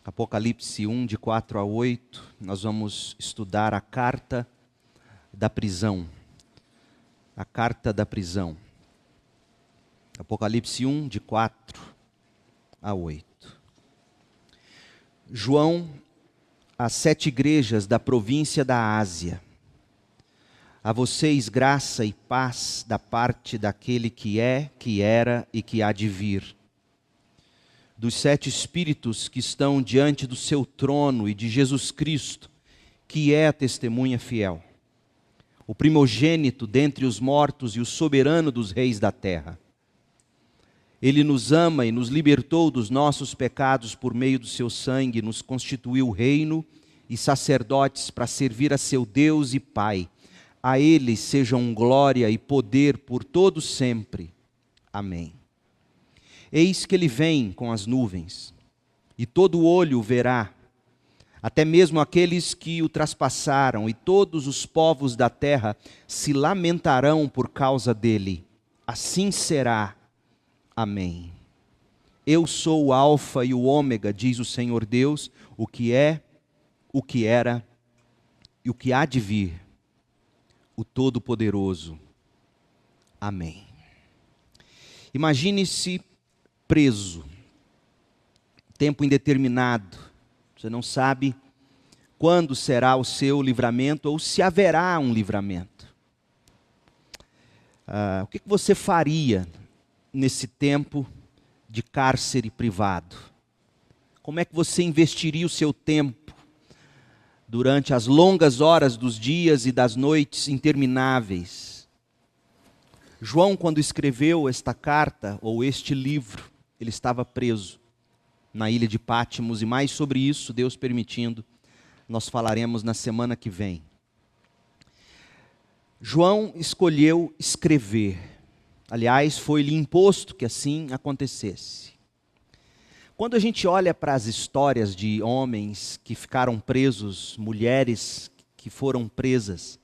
Apocalipse 1, de 4 a 8, nós vamos estudar a carta da prisão. A carta da prisão. Apocalipse 1, de 4 a 8. João, às 7 igrejas da província da Ásia. A vocês graça e paz da parte daquele que é, que era e que há de vir. Dos 7 espíritos que estão diante do seu trono e de Jesus Cristo, que é a testemunha fiel, o primogênito dentre os mortos e o soberano dos reis da terra. Ele nos ama e nos libertou dos nossos pecados por meio do seu sangue, nos constituiu reino e sacerdotes para servir a seu Deus e Pai. A Ele sejam glória e poder por todo sempre. Amém. Eis que Ele vem com as nuvens, e todo olho o verá, até mesmo aqueles que o traspassaram, e todos os povos da terra se lamentarão por causa dele. Assim será. Amém. Eu sou o Alfa e o Ômega, diz o Senhor Deus, o que é, o que era e o que há de vir, o Todo-Poderoso. Amém. Imagine-se preso, tempo indeterminado. Você não sabe quando será o seu livramento ou se haverá um livramento. O que você faria nesse tempo de cárcere privado? Como é que você investiria o seu tempo durante as longas horas dos dias e das noites intermináveis? João, quando escreveu esta carta ou este livro, ele estava preso na ilha de Pátimos, e mais sobre isso, Deus permitindo, nós falaremos na semana que vem. João escolheu escrever. Aliás, foi-lhe imposto que assim acontecesse. Quando a gente olha para as histórias de homens que ficaram presos, mulheres que foram presas,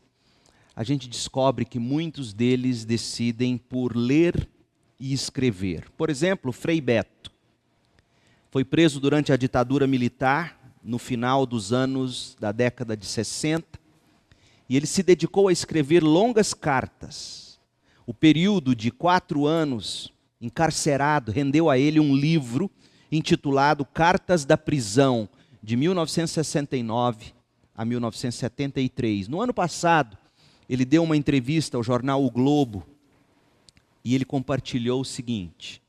a gente descobre que muitos deles decidem por ler e escrever. Por exemplo, Frei Beto foi preso durante a ditadura militar, no final dos anos da década de 60, e ele se dedicou a escrever longas cartas. O período de 4 anos encarcerado rendeu a ele um livro intitulado Cartas da Prisão, de 1969 a 1973. No ano passado, ele deu uma entrevista ao jornal O Globo, e ele compartilhou o seguinte: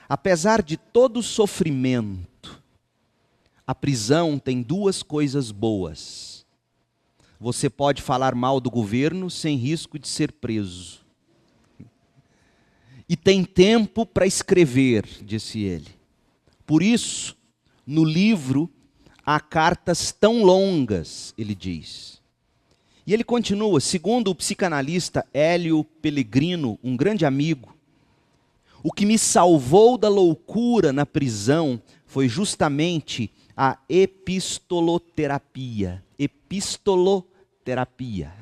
apesar de todo o sofrimento, a prisão tem 2 coisas boas. Você pode falar mal do governo sem risco de ser preso. E tem tempo para escrever, disse ele. Por isso, no livro, há cartas tão longas, ele diz. E ele continua, segundo o psicanalista Hélio Pellegrino, um grande amigo, o que me salvou da loucura na prisão foi justamente a epistoloterapia. Epistoloterapia.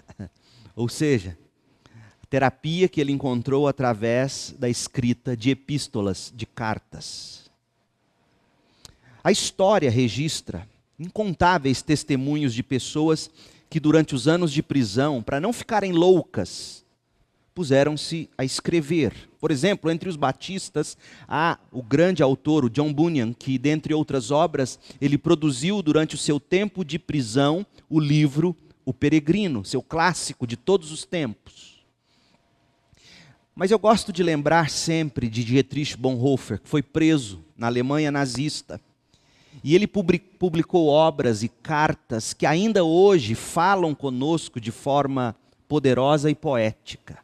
Ou seja, a terapia que ele encontrou através da escrita de epístolas, de cartas. A história registra incontáveis testemunhos de pessoas que durante os anos de prisão, para não ficarem loucas, puseram-se a escrever. Por exemplo, entre os batistas, há o grande autor, o John Bunyan, que, dentre outras obras, ele produziu durante o seu tempo de prisão o livro O Peregrino, seu clássico de todos os tempos. Mas eu gosto de lembrar sempre de Dietrich Bonhoeffer, que foi preso na Alemanha nazista. E ele publicou obras e cartas que ainda hoje falam conosco de forma poderosa e poética.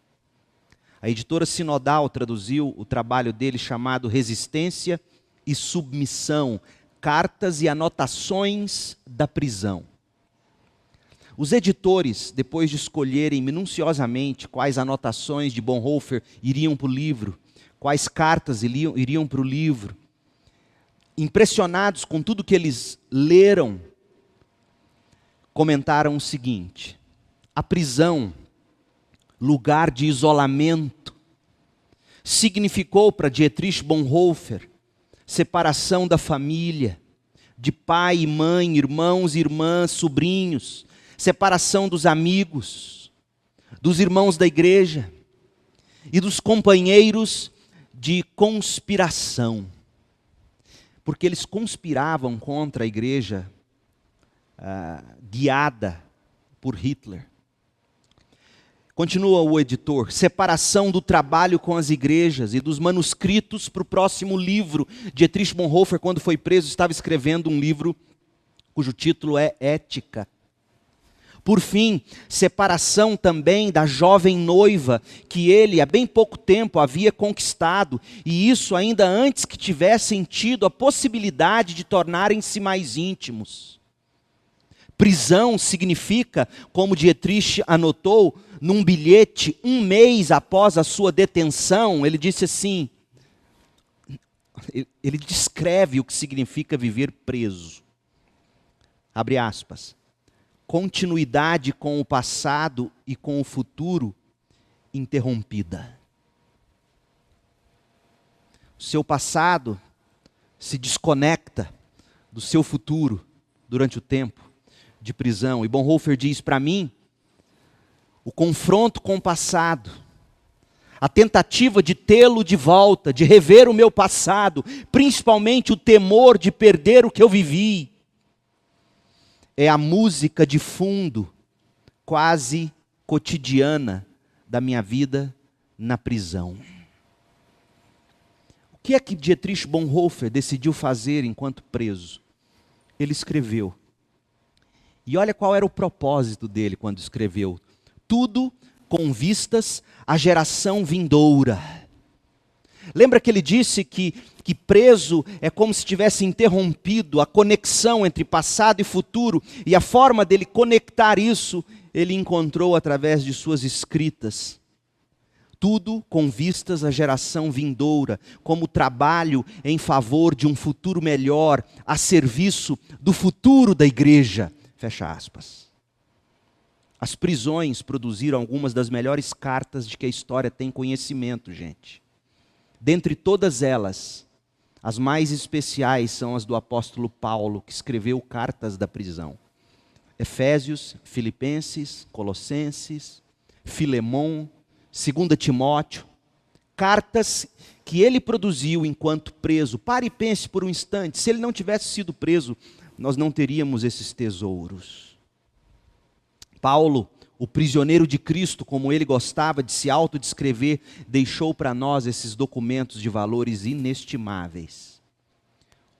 A editora Sinodal traduziu o trabalho dele chamado Resistência e Submissão, Cartas e Anotações da Prisão. Os editores, depois de escolherem minuciosamente quais anotações de Bonhoeffer iriam para o livro, quais cartas iriam para o livro, impressionados com tudo que eles leram, comentaram o seguinte: a prisão, lugar de isolamento, significou para Dietrich Bonhoeffer separação da família, de pai e mãe, irmãos e irmãs, sobrinhos, separação dos amigos, dos irmãos da igreja e dos companheiros de conspiração. Porque eles conspiravam contra a igreja guiada por Hitler. Continua o editor: separação do trabalho com as igrejas e dos manuscritos para o próximo livro. Dietrich Bonhoeffer, quando foi preso, estava escrevendo um livro cujo título é Ética. Por fim, separação também da jovem noiva que ele, há bem pouco tempo, havia conquistado, e isso ainda antes que tivessem tido a possibilidade de tornarem-se mais íntimos. Prisão significa, como Dietrich anotou num bilhete, 1 mês após a sua detenção, ele disse assim, ele descreve o que significa viver preso. Abre aspas. Continuidade com o passado e com o futuro interrompida. O seu passado se desconecta do seu futuro durante o tempo de prisão. E Bonhoeffer diz, para mim, o confronto com o passado, a tentativa de tê-lo de volta, de rever o meu passado, principalmente o temor de perder o que eu vivi, é a música de fundo, quase cotidiana, da minha vida na prisão. O que é que Dietrich Bonhoeffer decidiu fazer enquanto preso? Ele escreveu. E olha qual era o propósito dele quando escreveu. Tudo com vistas à geração vindoura. Lembra que ele disse que preso é como se tivesse interrompido a conexão entre passado e futuro, e a forma dele conectar isso, ele encontrou através de suas escritas. Tudo com vistas à geração vindoura, como trabalho em favor de um futuro melhor, a serviço do futuro da igreja. Fecha aspas. As prisões produziram algumas das melhores cartas de que a história tem conhecimento, gente. Dentre todas elas, as mais especiais são as do apóstolo Paulo, que escreveu cartas da prisão. Efésios, Filipenses, Colossenses, Filemão, 2 Timóteo. Cartas que ele produziu enquanto preso. Pare e pense por um instante, se ele não tivesse sido preso, nós não teríamos esses tesouros. Paulo, o prisioneiro de Cristo, como ele gostava de se autodescrever, deixou para nós esses documentos de valores inestimáveis.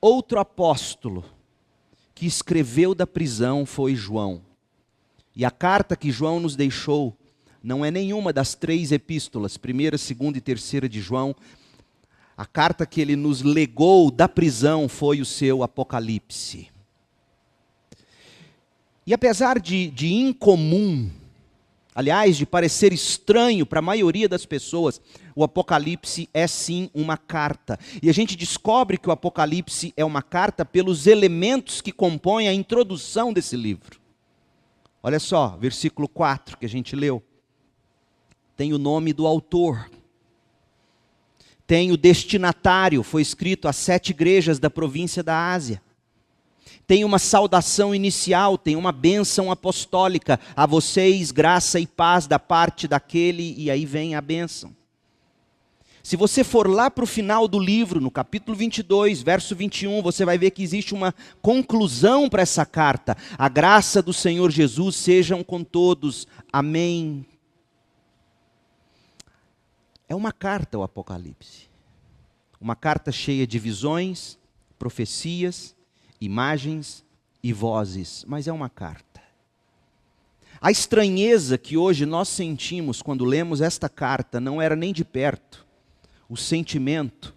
Outro apóstolo que escreveu da prisão foi João. E a carta que João nos deixou não é nenhuma das 3 epístolas, 1ª, 2ª e 3ª de João. A carta que ele nos legou da prisão foi o seu Apocalipse. E apesar de incomum, aliás, de parecer estranho para a maioria das pessoas, o Apocalipse é sim uma carta. E a gente descobre que o Apocalipse é uma carta pelos elementos que compõem a introdução desse livro. Olha só, versículo 4 que a gente leu. Tem o nome do autor. Tem o destinatário, foi escrito às 7 igrejas da província da Ásia. Tem uma saudação inicial, tem uma bênção apostólica. A vocês, graça e paz da parte daquele, e aí vem a bênção. Se você for lá para o final do livro, no capítulo 22, verso 21, você vai ver que existe uma conclusão para essa carta. A graça do Senhor Jesus sejam com todos. Amém. É uma carta o Apocalipse. Uma carta cheia de visões, profecias, imagens e vozes, mas é uma carta. A estranheza que hoje nós sentimos quando lemos esta carta não era nem de perto o sentimento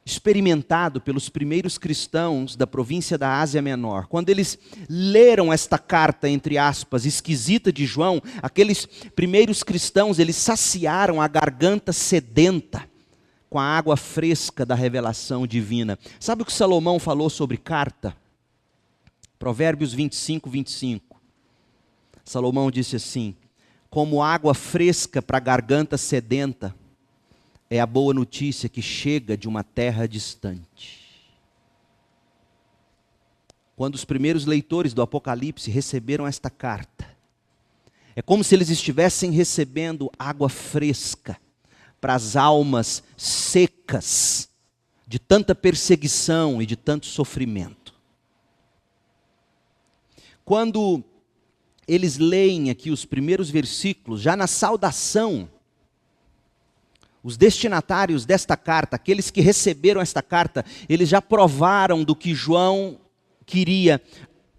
experimentado pelos primeiros cristãos da província da Ásia Menor. Quando eles leram esta carta, entre aspas, esquisita de João, aqueles primeiros cristãos, eles saciaram a garganta sedenta com a água fresca da revelação divina. Sabe o que Salomão falou sobre carta? Provérbios 25, 25. Salomão disse assim: como água fresca para a garganta sedenta, é a boa notícia que chega de uma terra distante. quando os primeiros leitores do Apocalipse receberam esta carta, é como se eles estivessem recebendo água fresca para as almas secas de tanta perseguição e de tanto sofrimento. Quando eles leem aqui os primeiros versículos, já na saudação, os destinatários desta carta, aqueles que receberam esta carta, eles já provaram do que João queria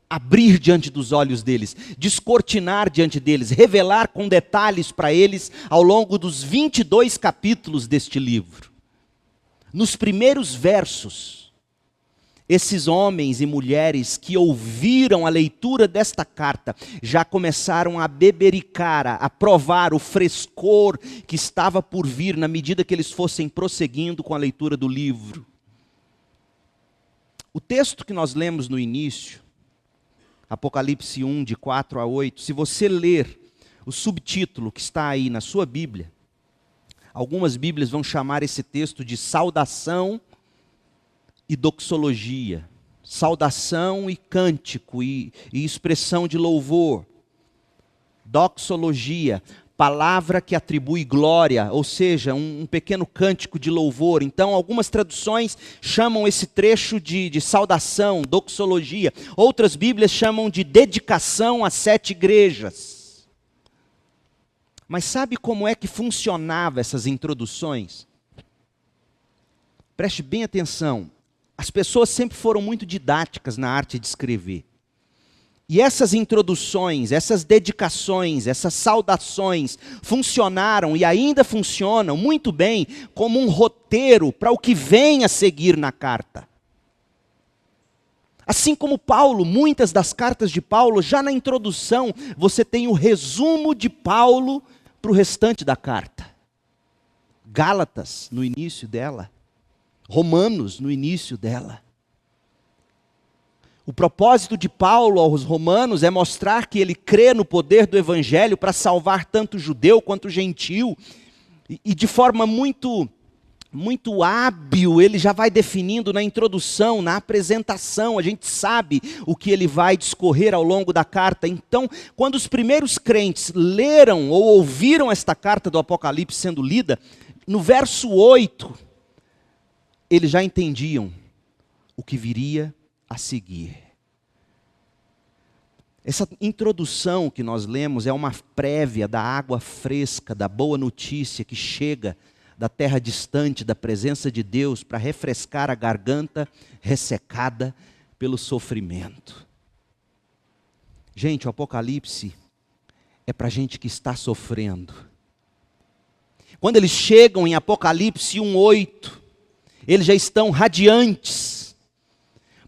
abrir diante dos olhos deles, descortinar diante deles, revelar com detalhes para eles ao longo dos 22 capítulos deste livro. Nos primeiros versos, esses homens e mulheres que ouviram a leitura desta carta já começaram a bebericar, a provar o frescor que estava por vir na medida que eles fossem prosseguindo com a leitura do livro. O texto que nós lemos no início, Apocalipse 1, de 4 a 8, se você ler o subtítulo que está aí na sua Bíblia, algumas Bíblias vão chamar esse texto de saudação e doxologia, saudação e cântico e expressão de louvor. Doxologia, palavra que atribui glória, ou seja, um pequeno cântico de louvor. Então, algumas traduções chamam esse trecho de saudação, doxologia. Outras Bíblias chamam de dedicação às 7 igrejas. Mas sabe como é que funcionava essas introduções? Preste bem atenção. As pessoas sempre foram muito didáticas na arte de escrever. E essas introduções, essas dedicações, essas saudações funcionaram e ainda funcionam muito bem como um roteiro para o que vem a seguir na carta. Assim como Paulo, muitas das cartas de Paulo, já na introdução, você tem o resumo de Paulo para o restante da carta. Gálatas, no início dela. Romanos, no início dela. O propósito de Paulo aos Romanos é mostrar que ele crê no poder do Evangelho para salvar tanto judeu quanto gentil. E de forma muito hábil, ele já vai definindo na introdução, na apresentação, a gente sabe o que ele vai discorrer ao longo da carta. Então, quando os primeiros crentes leram ou ouviram esta carta do Apocalipse sendo lida, no verso 8, eles já entendiam o que viria a seguir. Essa introdução que nós lemos é uma prévia da água fresca, da boa notícia que chega da terra distante, da presença de Deus, para refrescar a garganta ressecada pelo sofrimento. Gente, o Apocalipse é para gente que está sofrendo. Quando eles chegam em Apocalipse 1:8, eles já estão radiantes,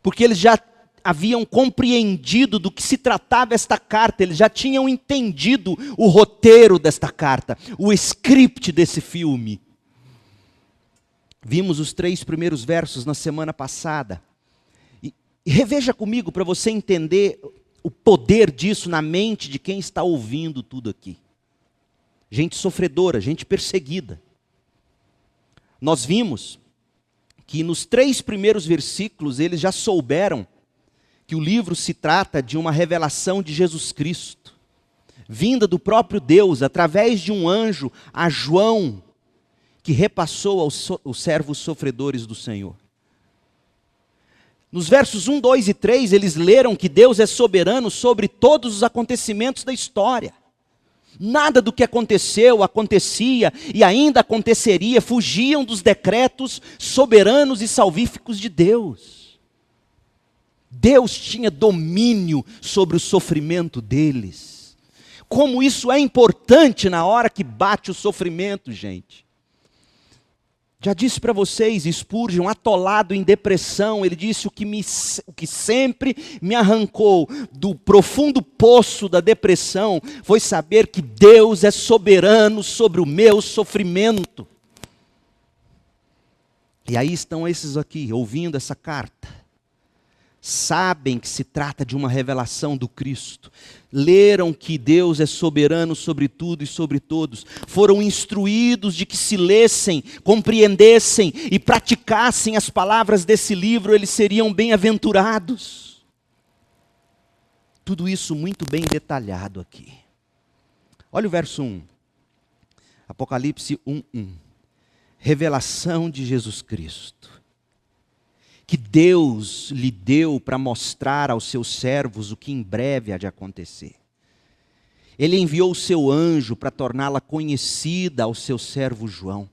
porque eles já haviam compreendido do que se tratava esta carta, eles já tinham entendido o roteiro desta carta, o script desse filme. Vimos os 3 primeiros versos na semana passada. E reveja comigo para você entender o poder disso na mente de quem está ouvindo tudo aqui. Gente sofredora, gente perseguida. Nós vimos que nos 3 primeiros versículos eles já souberam que o livro se trata de uma revelação de Jesus Cristo, vinda do próprio Deus, através de um anjo a João, que repassou aos servos sofredores do Senhor. Nos versos 1, 2 e 3, eles leram que Deus é soberano sobre todos os acontecimentos da história. Nada do que aconteceu, acontecia e ainda aconteceria fugiam dos decretos soberanos e salvíficos de Deus. Deus tinha domínio sobre o sofrimento deles. Como isso é importante na hora que bate o sofrimento, gente. Já disse para vocês, Spurgeon, atolado em depressão, ele disse o que sempre me arrancou do profundo poço da depressão foi saber que Deus é soberano sobre o meu sofrimento. E aí estão esses aqui, ouvindo essa carta. Sabem que se trata de uma revelação do Cristo. Leram que Deus é soberano sobre tudo e sobre todos. Foram instruídos de que se lessem, compreendessem e praticassem as palavras desse livro, eles seriam bem-aventurados. tudo isso muito bem detalhado aqui. Olha o verso 1. Apocalipse 1:1. Revelação de Jesus Cristo, que Deus lhe deu para mostrar aos seus servos o que em breve há de acontecer. Ele enviou o seu anjo para torná-la conhecida ao seu servo João,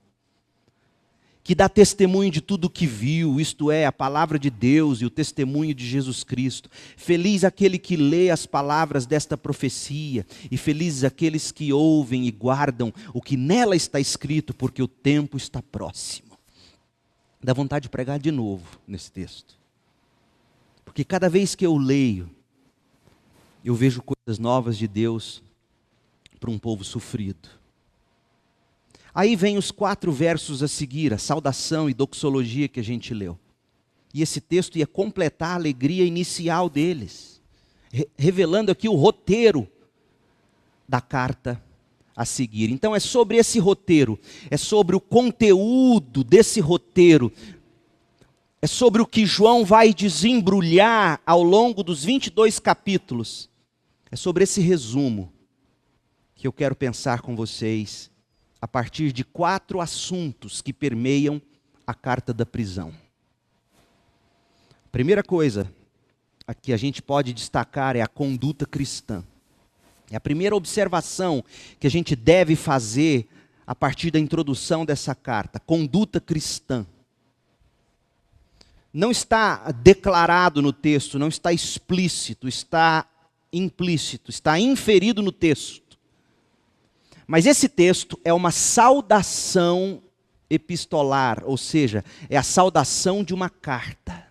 que dá testemunho de tudo o que viu, isto é, a palavra de Deus e o testemunho de Jesus Cristo. Feliz aquele que lê as palavras desta profecia, e felizes aqueles que ouvem e guardam o que nela está escrito, porque o tempo está próximo. Dá vontade de pregar de novo nesse texto, porque cada vez que eu leio, eu vejo coisas novas de Deus para um povo sofrido. Aí vem os 4 versos a seguir, a saudação e doxologia que a gente leu. E esse texto ia completar a alegria inicial deles, revelando aqui o roteiro da carta a seguir. Então é sobre esse roteiro, é sobre o conteúdo desse roteiro, é sobre o que João vai desembrulhar ao longo dos 22 capítulos. É sobre esse resumo que eu quero pensar com vocês a partir de 4 assuntos que permeiam a carta da prisão. A primeira coisa que a gente pode destacar é a conduta cristã. É a primeira observação que a gente deve fazer a partir da introdução dessa carta. Conduta cristã. Não está declarado no texto, não está explícito, está implícito, está inferido no texto. Mas esse texto é uma saudação epistolar, ou seja, é a saudação de uma carta.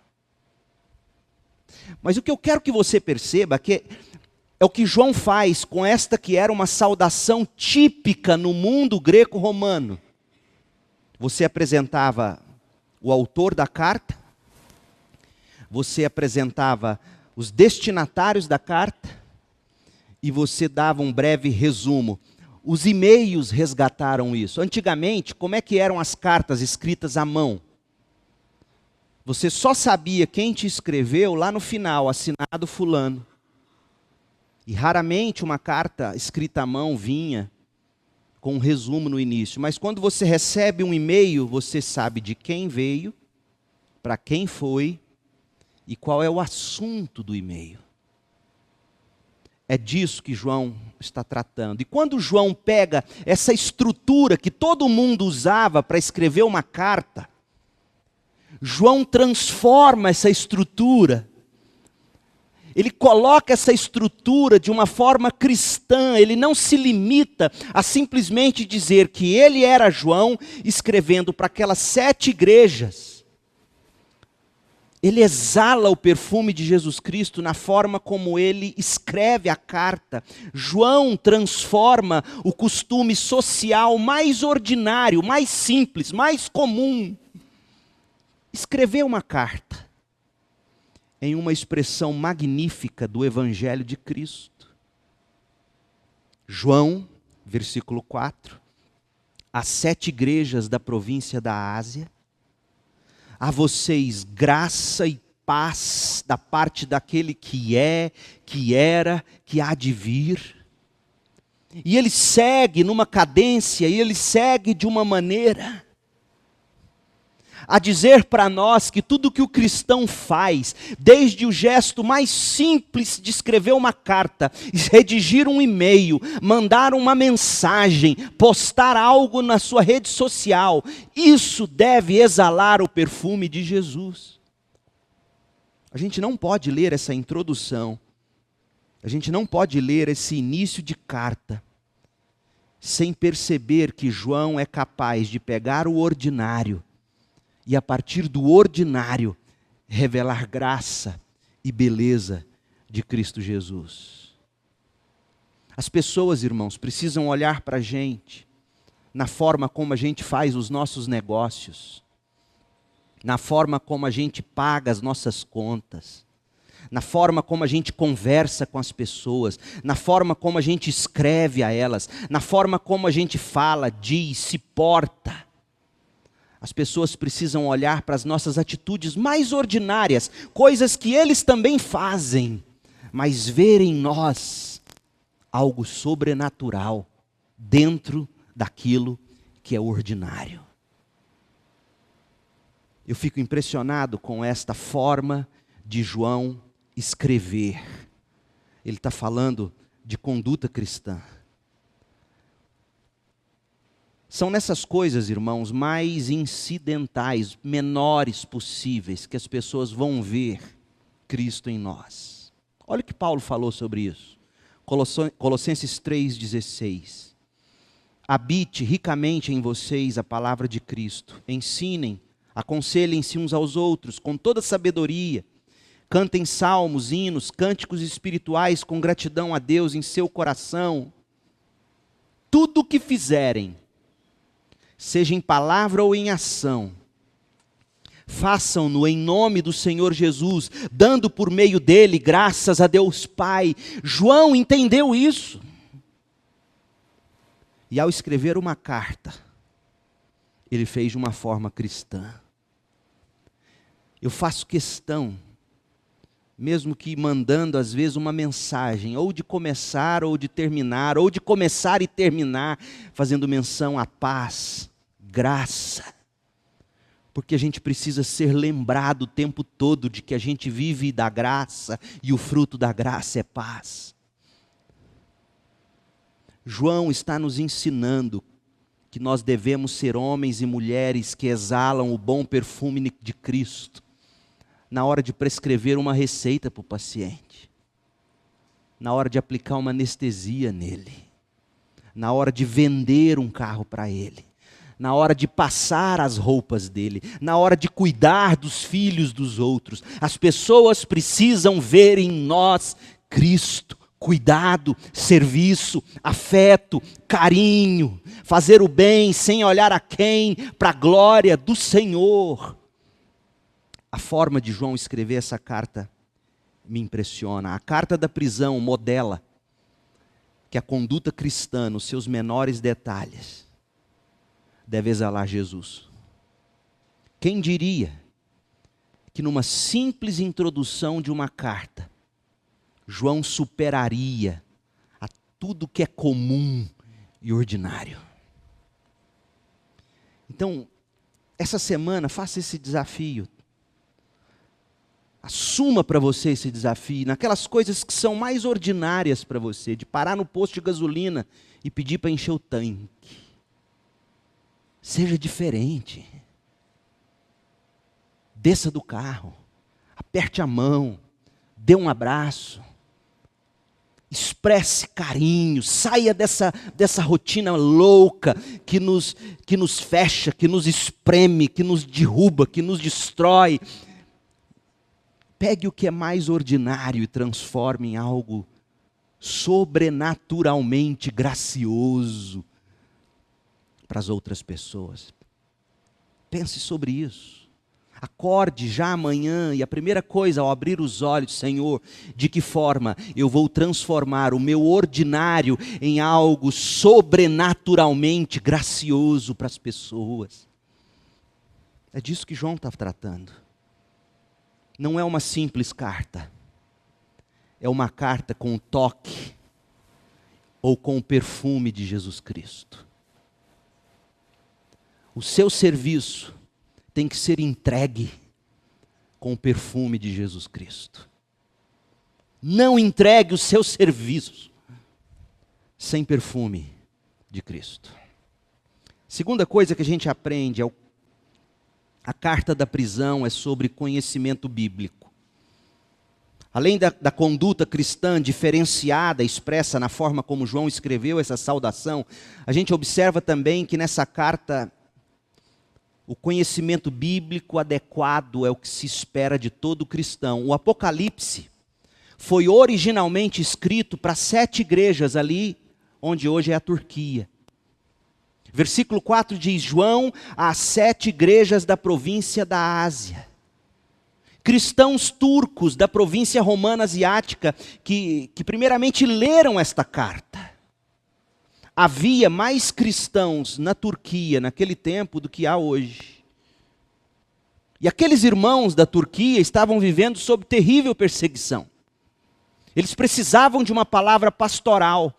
Mas o que eu quero que você perceba é o que João faz com esta que era uma saudação típica no mundo greco-romano. Você apresentava o autor da carta, você apresentava os destinatários da carta e você dava um breve resumo. Os e-mails resgataram isso. Antigamente, como é que eram as cartas escritas à mão? Você só sabia quem te escreveu lá no final, assinado fulano. E raramente uma carta escrita à mão vinha com um resumo no início. Mas quando você recebe um e-mail, você sabe de quem veio, para quem foi e qual é o assunto do e-mail. É disso que João está tratando. E quando João pega essa estrutura que todo mundo usava para escrever uma carta, João transforma essa estrutura. Ele coloca essa estrutura de uma forma cristã. Ele não se limita a simplesmente dizer que ele era João escrevendo para aquelas 7 igrejas. Ele exala o perfume de Jesus Cristo na forma como ele escreve a carta. João transforma o costume social mais ordinário, mais simples, mais comum. Escrever uma carta em uma expressão magnífica do Evangelho de Cristo. João, versículo 4, às 7 igrejas da província da Ásia, a vocês graça e paz da parte daquele que é, que era, que há de vir. E ele segue numa cadência, e ele segue de uma maneira a dizer para nós que tudo que o cristão faz, desde o gesto mais simples de escrever uma carta, redigir um e-mail, mandar uma mensagem, postar algo na sua rede social, isso deve exalar o perfume de Jesus. A gente não pode ler essa introdução, a gente não pode ler esse início de carta, sem perceber que João é capaz de pegar o ordinário, e a partir do ordinário, revelar graça e beleza de Cristo Jesus. As pessoas, irmãos, precisam olhar para a gente, na forma como a gente faz os nossos negócios, na forma como a gente paga as nossas contas, na forma como a gente conversa com as pessoas, na forma como a gente escreve a elas, na forma como a gente fala, diz, se porta. As pessoas precisam olhar para as nossas atitudes mais ordinárias, coisas que eles também fazem, mas ver em nós algo sobrenatural dentro daquilo que é ordinário. Eu fico impressionado com esta forma de João escrever. Ele está falando de conduta cristã. São nessas coisas, irmãos, mais incidentais, menores possíveis, que as pessoas vão ver Cristo em nós. Olha o que Paulo falou sobre isso. Colossenses 3,16. Habite ricamente em vocês a palavra de Cristo. Ensinem, aconselhem-se uns aos outros com toda sabedoria. Cantem salmos, hinos, cânticos espirituais com gratidão a Deus em seu coração. Tudo o que fizerem, seja em palavra ou em ação, façam-no em nome do Senhor Jesus, dando por meio dele graças a Deus Pai. João entendeu isso. E ao escrever uma carta, ele fez de uma forma cristã. Eu faço questão, mesmo que mandando às vezes uma mensagem, ou de começar ou de terminar, ou de começar e terminar, fazendo menção à paz, graça. Porque a gente precisa ser lembrado o tempo todo de que a gente vive da graça, e o fruto da graça é paz. João está nos ensinando que nós devemos ser homens e mulheres que exalam o bom perfume de Cristo, na hora de prescrever uma receita para o paciente, na hora de aplicar uma anestesia nele, na hora de vender um carro para ele, na hora de passar as roupas dele, na hora de cuidar dos filhos dos outros. As pessoas precisam ver em nós Cristo. Cuidado, serviço, afeto, carinho, fazer o bem sem olhar a quem, para a glória do Senhor. A forma de João escrever essa carta me impressiona. A carta da prisão modela que a conduta cristã, nos seus menores detalhes, deve exalar Jesus. Quem diria que numa simples introdução de uma carta, João superaria a tudo que é comum e ordinário. Então, essa semana, faça esse desafio. Assuma para você esse desafio, naquelas coisas que são mais ordinárias para você, de parar no posto de gasolina e pedir para encher o tanque. Seja diferente. Desça do carro, aperte a mão, dê um abraço. Expresse carinho, saia dessa rotina louca que nos fecha, que nos espreme, que nos derruba, que nos destrói. Pegue o que é mais ordinário e transforme em algo sobrenaturalmente gracioso para as outras pessoas. Pense sobre isso. Acorde já amanhã e a primeira coisa ao abrir os olhos, Senhor, de que forma eu vou transformar o meu ordinário em algo sobrenaturalmente gracioso para as pessoas. É disso que João está tratando. Não é uma simples carta. É uma carta com o toque ou com o perfume de Jesus Cristo. O seu serviço tem que ser entregue com o perfume de Jesus Cristo. Não entregue o seu serviço sem perfume de Cristo. Segunda coisa que a gente aprende é a carta da prisão é sobre conhecimento bíblico. Além da conduta cristã diferenciada, expressa na forma como João escreveu essa saudação, a gente observa também que nessa carta o conhecimento bíblico adequado é o que se espera de todo cristão. O Apocalipse foi originalmente escrito para 7 igrejas ali, onde hoje é a Turquia. Versículo 4 diz: João às 7 igrejas da província da Ásia. Cristãos turcos da província romana asiática que primeiramente leram esta carta. Havia mais cristãos na Turquia naquele tempo do que há hoje. E aqueles irmãos da Turquia estavam vivendo sob terrível perseguição. Eles precisavam de uma palavra pastoral.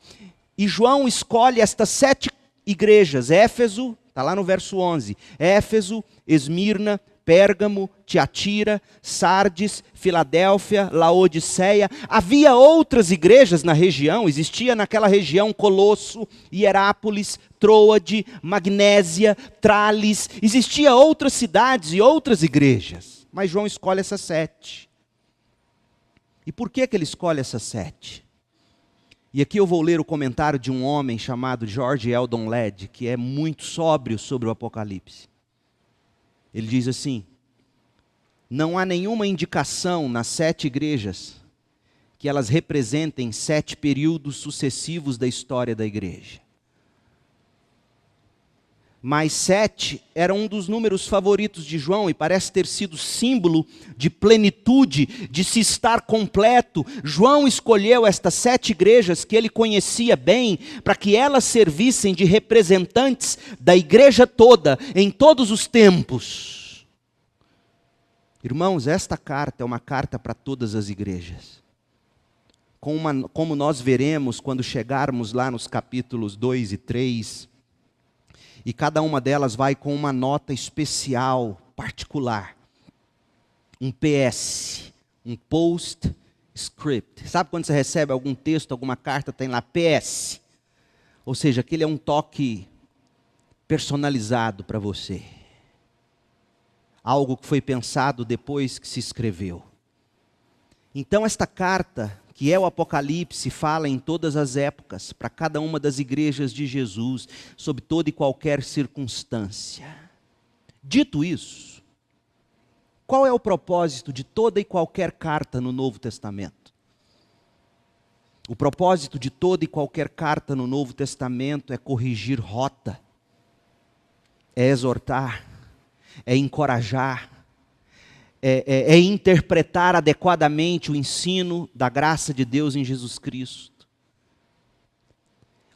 E João escolhe estas 7 igrejas. Éfeso, está lá no verso 11. Éfeso, Esmirna, Pérgamo, Tiatira, Sardes, Filadélfia, Laodiceia. Havia outras igrejas na região, existia naquela região Colosso, Hierápolis, Troade, Magnésia, Trales. Existia outras cidades e outras igrejas, mas João escolhe essas 7. E por que ele escolhe essas 7? E aqui eu vou ler o comentário de um homem chamado George Eldon Ladd, que é muito sóbrio sobre o Apocalipse. Ele diz assim: não há nenhuma indicação nas 7 igrejas que elas representem 7 períodos sucessivos da história da igreja. Mas 7 era um dos números favoritos de João e parece ter sido símbolo de plenitude, de se estar completo. João escolheu estas 7 igrejas que ele conhecia bem, para que elas servissem de representantes da igreja toda, em todos os tempos. Irmãos, esta carta é uma carta para todas as igrejas. Como nós veremos quando chegarmos lá nos capítulos 2 e 3, e cada uma delas vai com uma nota especial, particular. Um PS, um postscript. Sabe quando você recebe algum texto, alguma carta, tem lá PS? Ou seja, aquele é um toque personalizado para você. Algo que foi pensado depois que se escreveu. Então esta carta, que é o Apocalipse, fala em todas as épocas, para cada uma das igrejas de Jesus, sob toda e qualquer circunstância. Dito isso, qual é o propósito de toda e qualquer carta no Novo Testamento? O propósito de toda e qualquer carta no Novo Testamento é corrigir rota, é exortar, é encorajar, é interpretar adequadamente o ensino da graça de Deus em Jesus Cristo.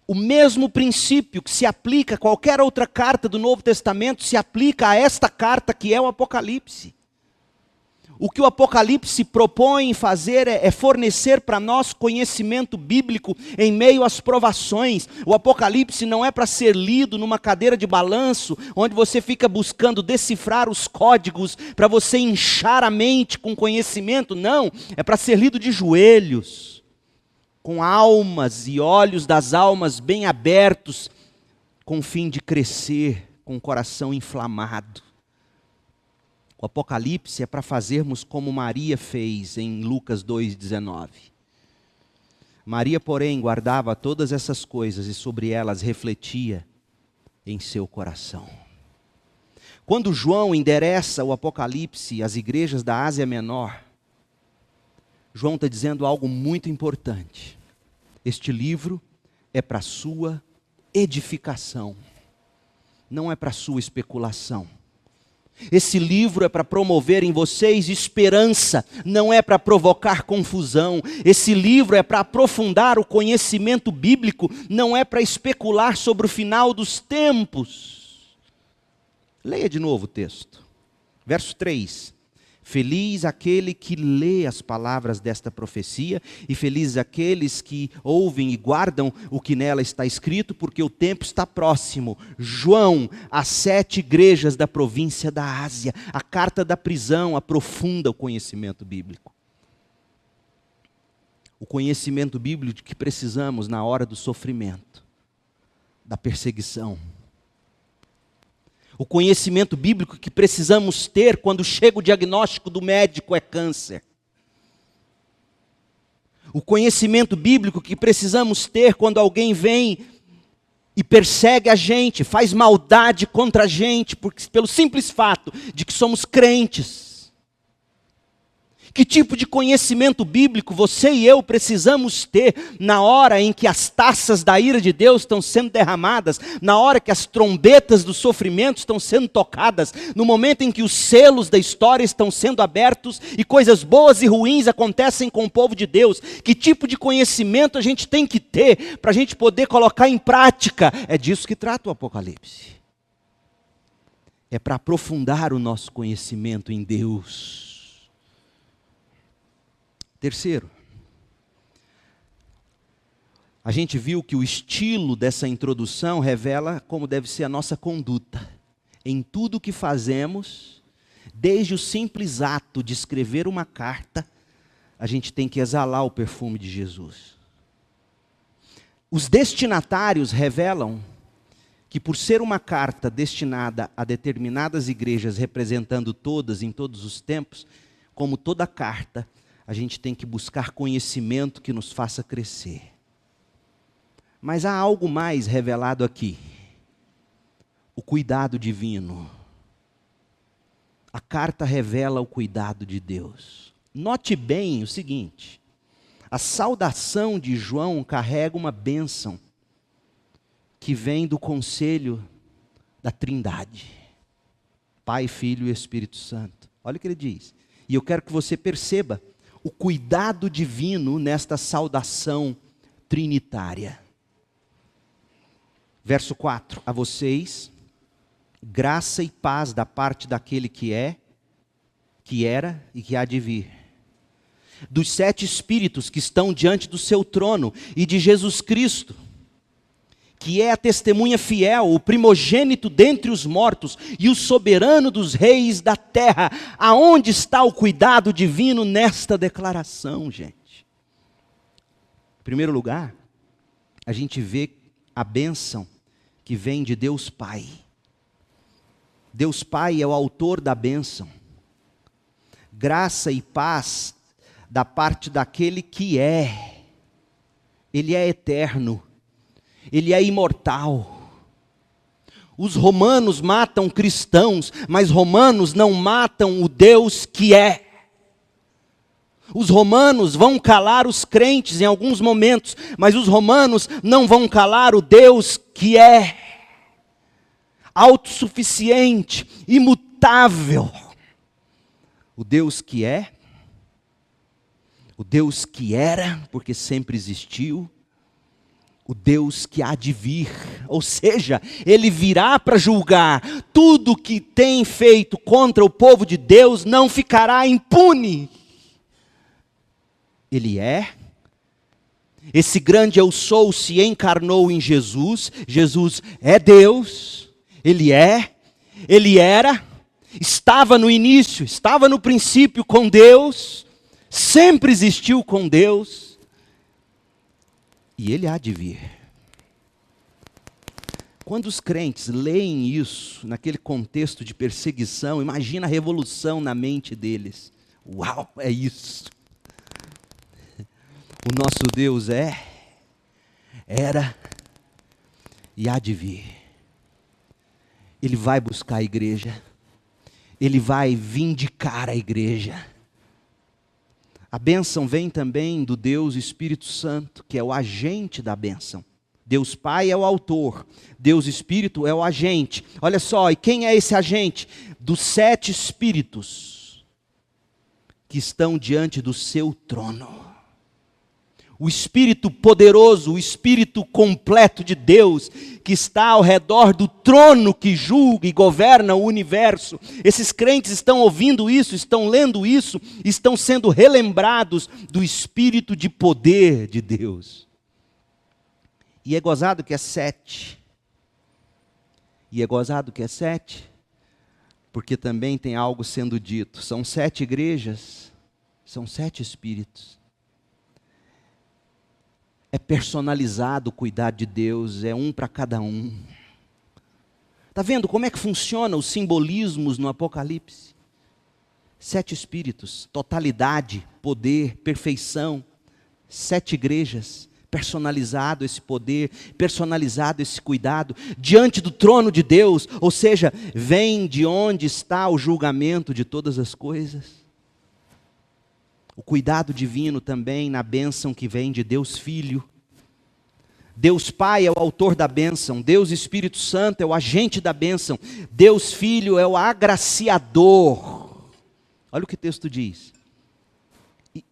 O mesmo princípio que se aplica a qualquer outra carta do Novo Testamento se aplica a esta carta que é o Apocalipse. O que o Apocalipse propõe fazer é fornecer para nós conhecimento bíblico em meio às provações. O Apocalipse não é para ser lido numa cadeira de balanço, onde você fica buscando decifrar os códigos para você inchar a mente com conhecimento. Não, é para ser lido de joelhos, com almas e olhos das almas bem abertos, com o fim de crescer, com o coração inflamado. O Apocalipse é para fazermos como Maria fez em Lucas 2,19. Maria, porém, guardava todas essas coisas e sobre elas refletia em seu coração. Quando João endereça o Apocalipse às igrejas da Ásia Menor, João está dizendo algo muito importante. Este livro é para a sua edificação, não é para a sua especulação. Esse livro é para promover em vocês esperança, não é para provocar confusão. Esse livro é para aprofundar o conhecimento bíblico, não é para especular sobre o final dos tempos. Leia de novo o texto. Verso 3. Feliz aquele que lê as palavras desta profecia, e felizes aqueles que ouvem e guardam o que nela está escrito, porque o tempo está próximo. João, às 7 igrejas da província da Ásia, a carta da prisão aprofunda o conhecimento bíblico. O conhecimento bíblico que precisamos na hora do sofrimento, da perseguição. O conhecimento bíblico que precisamos ter quando chega o diagnóstico do médico é câncer. O conhecimento bíblico que precisamos ter quando alguém vem e persegue a gente, faz maldade contra a gente, pelo simples fato de que somos crentes. Que tipo de conhecimento bíblico você e eu precisamos ter na hora em que as taças da ira de Deus estão sendo derramadas, na hora que as trombetas do sofrimento estão sendo tocadas, no momento em que os selos da história estão sendo abertos e coisas boas e ruins acontecem com o povo de Deus? Que tipo de conhecimento a gente tem que ter para a gente poder colocar em prática? É disso que trata o Apocalipse. É para aprofundar o nosso conhecimento em Deus. Terceiro, A gente viu que o estilo dessa introdução revela como deve ser a nossa conduta. Em tudo que fazemos, desde o simples ato de escrever uma carta, a gente tem que exalar o perfume de Jesus. Os destinatários revelam que, por ser uma carta destinada a determinadas igrejas, representando todas em todos os tempos, como toda carta, a gente tem que buscar conhecimento que nos faça crescer. Mas há algo mais revelado aqui. O cuidado divino. A carta revela o cuidado de Deus. Note bem o seguinte: a saudação de João carrega uma bênção que vem do conselho da Trindade. Pai, Filho e Espírito Santo. Olha o que ele diz. E eu quero que você perceba o cuidado divino nesta saudação trinitária. Verso 4. A vocês, graça e paz da parte daquele que é, que era e que há de vir. Dos 7 Espíritos que estão diante do seu trono e de Jesus Cristo, que é a testemunha fiel, o primogênito dentre os mortos e o soberano dos reis da terra. Aonde está o cuidado divino nesta declaração, gente? Em primeiro lugar, a gente vê a bênção que vem de Deus Pai. Deus Pai é o autor da bênção. Graça e paz da parte daquele que é. Ele é eterno. Ele é imortal. Os romanos matam cristãos, mas romanos não matam o Deus que é. Os romanos vão calar os crentes em alguns momentos, mas os romanos não vão calar o Deus que é. Autossuficiente, imutável. O Deus que é, o Deus que era, porque sempre existiu, o Deus que há de vir, ou seja, Ele virá para julgar. Tudo que tem feito contra o povo de Deus não ficará impune. Ele é. Esse grande eu sou se encarnou em Jesus. Jesus é Deus. Ele é. Ele era. Estava no início, estava no princípio com Deus. Sempre existiu com Deus. E Ele há de vir. Quando os crentes leem isso, naquele contexto de perseguição, imagina a revolução na mente deles. Uau, é isso. O nosso Deus é, era e há de vir. Ele vai buscar a igreja. Ele vai vindicar a igreja. A bênção vem também do Deus Espírito Santo, que é o agente da bênção. Deus Pai é o autor, Deus Espírito é o agente. Olha só, e quem é esse agente? Dos 7 Espíritos que estão diante do seu trono. O Espírito poderoso, o Espírito completo de Deus, que está ao redor do trono que julga e governa o universo. Esses crentes estão ouvindo isso, estão lendo isso, estão sendo relembrados do Espírito de poder de Deus. E é gozado que é 7. E é gozado que é 7, porque também tem algo sendo dito. São 7 igrejas, são 7 Espíritos. É personalizado o cuidado de Deus, é um para cada um. Está vendo como é que funciona os simbolismos no Apocalipse? 7 Espíritos, totalidade, poder, perfeição. 7 igrejas, personalizado esse poder, personalizado esse cuidado, diante do trono de Deus, ou seja, vem de onde está o julgamento de todas as coisas. O cuidado divino também na bênção que vem de Deus Filho. Deus Pai é o autor da bênção. Deus Espírito Santo é o agente da bênção. Deus Filho é o agraciador. Olha o que o texto diz.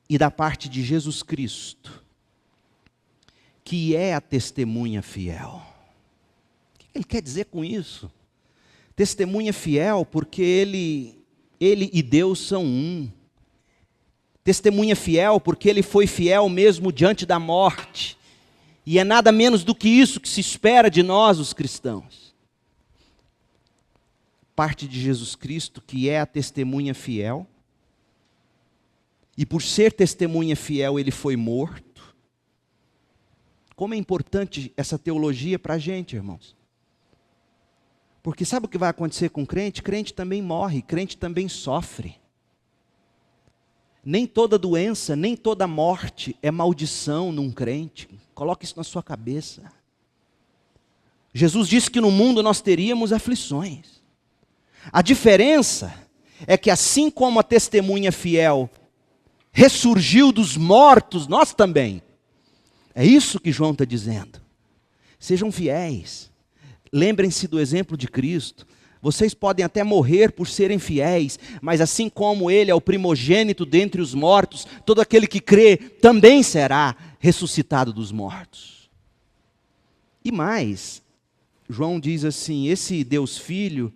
E da parte de Jesus Cristo, que é a testemunha fiel. O que ele quer dizer com isso? Testemunha fiel porque ele e Deus são um. Testemunha fiel porque ele foi fiel mesmo diante da morte. E é nada menos do que isso que se espera de nós, os cristãos. Parte de Jesus Cristo, que é a testemunha fiel. E por ser testemunha fiel, ele foi morto. Como é importante essa teologia para a gente, irmãos. Porque sabe o que vai acontecer com crente? Crente também morre, crente também sofre. Nem toda doença, nem toda morte é maldição num crente. Coloque isso na sua cabeça. Jesus disse que no mundo nós teríamos aflições. A diferença é que assim como a testemunha fiel ressurgiu dos mortos, nós também. É isso que João está dizendo. Sejam fiéis. Lembrem-se do exemplo de Cristo. Vocês podem até morrer por serem fiéis, mas assim como Ele é o primogênito dentre os mortos, todo aquele que crê também será ressuscitado dos mortos. E mais, João diz assim, esse Deus Filho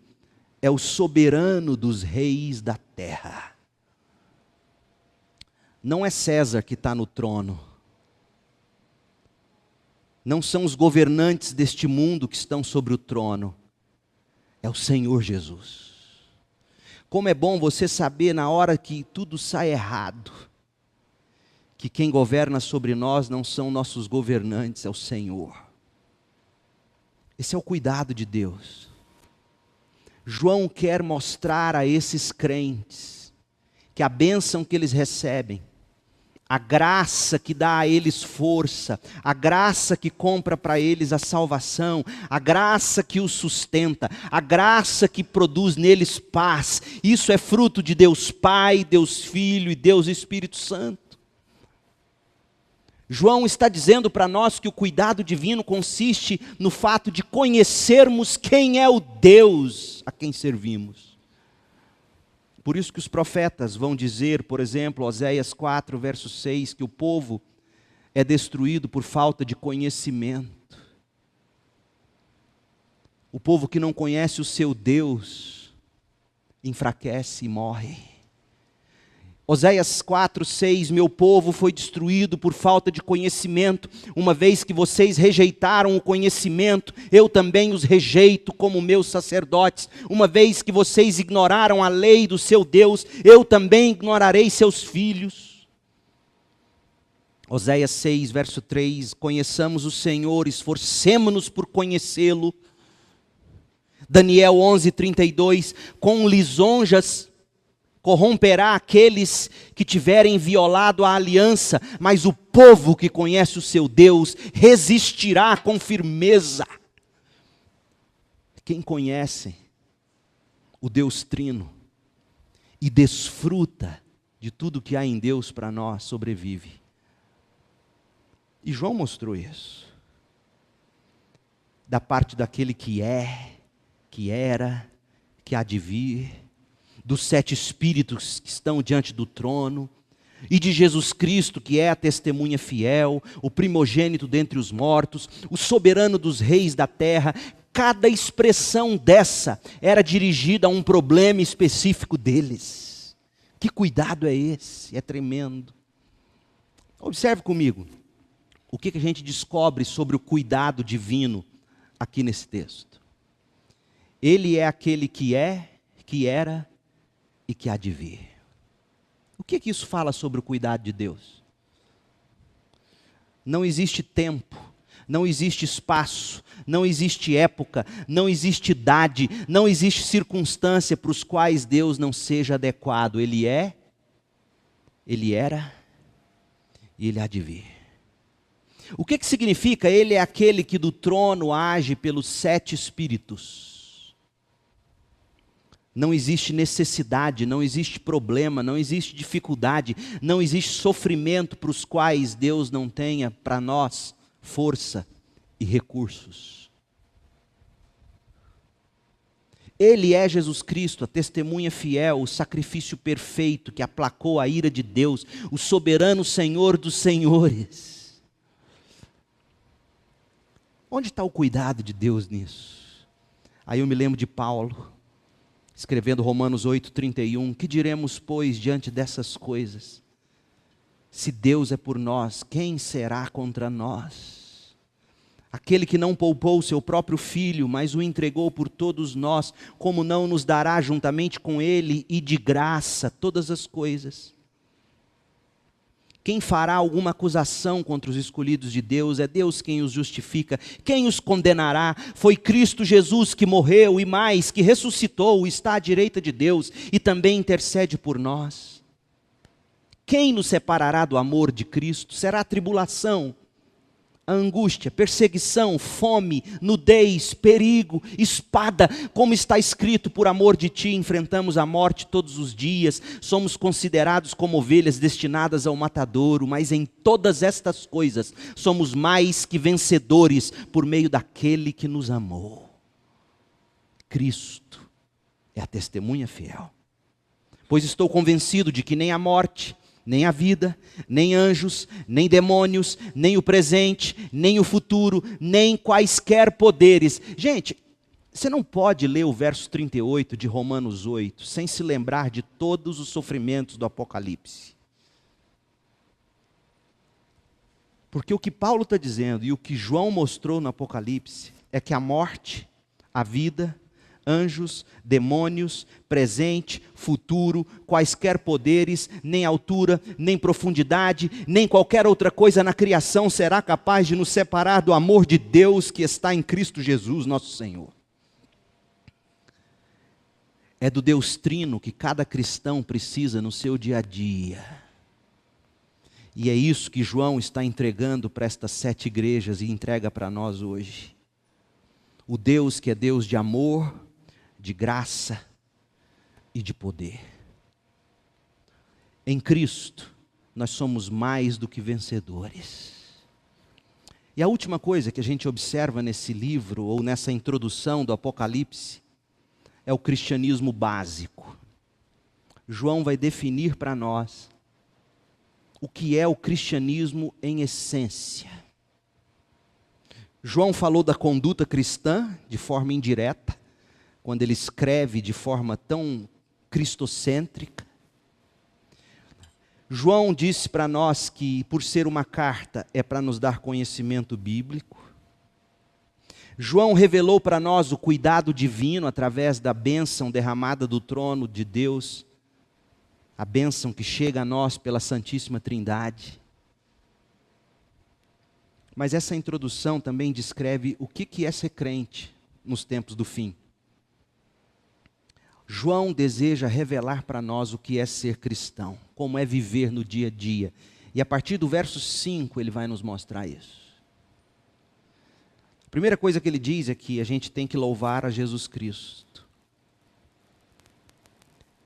é o soberano dos reis da terra. Não é César que está no trono. Não são os governantes deste mundo que estão sobre o trono. É o Senhor Jesus. Como é bom você saber na hora que tudo sai errado, que quem governa sobre nós não são nossos governantes, é o Senhor. Esse é o cuidado de Deus. João quer mostrar a esses crentes que a bênção que eles recebem, a graça que dá a eles força, a graça que compra para eles a salvação, a graça que os sustenta, a graça que produz neles paz, isso é fruto de Deus Pai, Deus Filho e Deus Espírito Santo. João está dizendo para nós que o cuidado divino consiste no fato de conhecermos quem é o Deus a quem servimos. Por isso que os profetas vão dizer, por exemplo, Oséias 4, verso 6, que o povo é destruído por falta de conhecimento. O povo que não conhece o seu Deus enfraquece e morre. Oséias 4, 6, meu povo foi destruído por falta de conhecimento, uma vez que vocês rejeitaram o conhecimento, eu também os rejeito como meus sacerdotes, uma vez que vocês ignoraram a lei do seu Deus, eu também ignorarei seus filhos. Oséias 6, verso 3, conheçamos o Senhor, esforcemo-nos por conhecê-lo. Daniel 11, 32, com lisonjas corromperá aqueles que tiverem violado a aliança, mas o povo que conhece o seu Deus resistirá com firmeza. Quem conhece o Deus Trino e desfruta de tudo que há em Deus para nós, sobrevive. E João mostrou isso. Da parte daquele que é, que era, que há de vir, dos 7 espíritos que estão diante do trono, e de Jesus Cristo, que é a testemunha fiel, o primogênito dentre os mortos, o soberano dos reis da terra. Cada expressão dessa era dirigida a um problema específico deles. Que cuidado é esse? É tremendo. Observe comigo, o que a gente descobre sobre o cuidado divino aqui nesse texto. Ele é aquele que é, que era e que há de vir. O que isso fala sobre o cuidado de Deus? Não existe tempo, não existe espaço, não existe época, não existe idade, não existe circunstância para os quais Deus não seja adequado. Ele é, Ele era e Ele há de vir. O que significa? Ele é aquele que do trono age pelos 7 espíritos. Não existe necessidade, não existe problema, não existe dificuldade, não existe sofrimento para os quais Deus não tenha para nós força e recursos. Ele é Jesus Cristo, a testemunha fiel, o sacrifício perfeito que aplacou a ira de Deus, o soberano Senhor dos senhores. Onde está o cuidado de Deus nisso? Aí eu me lembro de Paulo, escrevendo Romanos 8:31, que diremos, pois, diante dessas coisas? Se Deus é por nós, quem será contra nós? Aquele que não poupou o seu próprio Filho, mas o entregou por todos nós, como não nos dará juntamente com Ele e de graça todas as coisas? Quem fará alguma acusação contra os escolhidos de Deus? É Deus quem os justifica. Quem os condenará? Foi Cristo Jesus que morreu e mais, que ressuscitou, está à direita de Deus e também intercede por nós. Quem nos separará do amor de Cristo? Será a tribulação, a angústia, perseguição, fome, nudez, perigo, espada, como está escrito: por amor de ti enfrentamos a morte todos os dias, somos considerados como ovelhas destinadas ao matadouro, mas em todas estas coisas somos mais que vencedores por meio daquele que nos amou. Cristo é a testemunha fiel. Pois estou convencido de que nem a morte, nem a vida, nem anjos, nem demônios, nem o presente, nem o futuro, nem quaisquer poderes. Gente, você não pode ler o verso 38 de Romanos 8 sem se lembrar de todos os sofrimentos do Apocalipse. Porque o que Paulo está dizendo e o que João mostrou no Apocalipse é que a morte, a vida, anjos, demônios, presente, futuro, quaisquer poderes, nem altura, nem profundidade, nem qualquer outra coisa na criação será capaz de nos separar do amor de Deus que está em Cristo Jesus, nosso Senhor. É do Deus Trino que cada cristão precisa no seu dia a dia. E é isso que João está entregando para estas 7 igrejas e entrega para nós hoje. O Deus que é Deus de amor, de graça e de poder. Em Cristo, nós somos mais do que vencedores. E a última coisa que a gente observa nesse livro, ou nessa introdução do Apocalipse, é o cristianismo básico. João vai definir para nós o que é o cristianismo em essência. João falou da conduta cristã de forma indireta, quando ele escreve de forma tão cristocêntrica. João disse para nós que, por ser uma carta, é para nos dar conhecimento bíblico. João revelou para nós o cuidado divino através da bênção derramada do trono de Deus, a bênção que chega a nós pela Santíssima Trindade. Mas essa introdução também descreve o que é ser crente nos tempos do fim. João deseja revelar para nós o que é ser cristão, como é viver no dia a dia. E a partir do verso 5 ele vai nos mostrar isso. A primeira coisa que ele diz é que a gente tem que louvar a Jesus Cristo.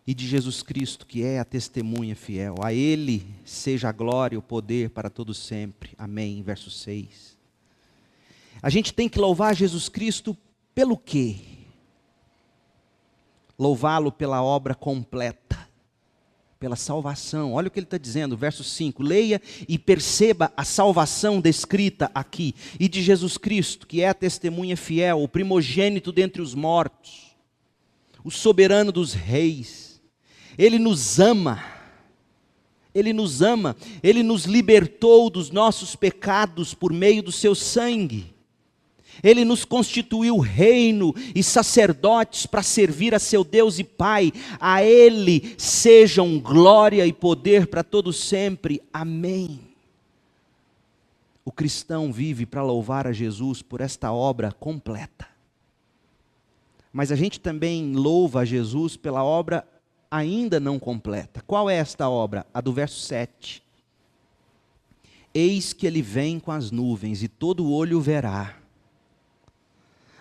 E de Jesus Cristo, que é a testemunha fiel. A Ele seja a glória e o poder para todos sempre. Amém. Verso 6. A gente tem que louvar Jesus Cristo pelo quê? Louvá-lo pela obra completa, pela salvação. Olha o que ele está dizendo, verso 5. Leia e perceba a salvação descrita aqui. E de Jesus Cristo, que é a testemunha fiel, o primogênito dentre os mortos, o soberano dos reis. Ele nos ama. Ele nos ama. Ele nos libertou dos nossos pecados por meio do seu sangue. Ele nos constituiu reino e sacerdotes para servir a seu Deus e Pai. A Ele sejam glória e poder para todos sempre. Amém. O cristão vive para louvar a Jesus por esta obra completa. Mas a gente também louva a Jesus pela obra ainda não completa. Qual é esta obra? A do verso 7. Eis que Ele vem com as nuvens e todo olho o verá.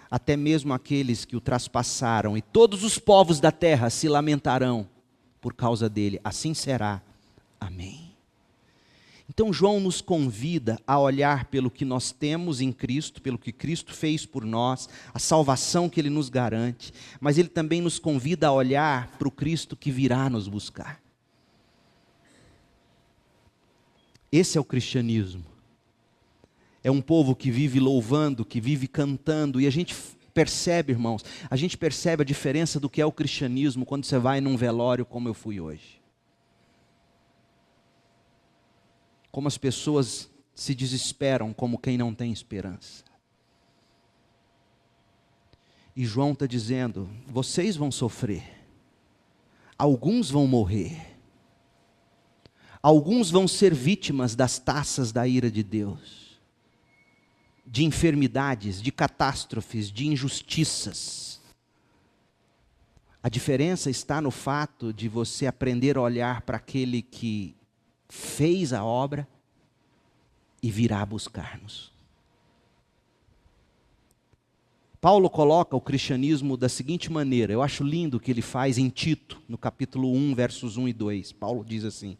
Até mesmo aqueles que o traspassaram, e todos os povos da terra se lamentarão por causa dele. Assim será. Amém. Então João nos convida a olhar pelo que nós temos em Cristo, pelo que Cristo fez por nós, a salvação que Ele nos garante, mas Ele também nos convida a olhar para o Cristo que virá nos buscar. Esse é o cristianismo. É um povo que vive louvando, que vive cantando, e a gente percebe, irmãos, a gente percebe a diferença do que é o cristianismo quando você vai num velório como eu fui hoje. Como as pessoas se desesperam como quem não tem esperança. E João está dizendo: vocês vão sofrer, alguns vão morrer, alguns vão ser vítimas das taças da ira de Deus, de enfermidades, de catástrofes, de injustiças. A diferença está no fato de você aprender a olhar para aquele que fez a obra e virá buscar-nos. Paulo coloca o cristianismo da seguinte maneira, eu acho lindo o que ele faz em Tito, no capítulo 1, versos 1 e 2. Paulo diz assim: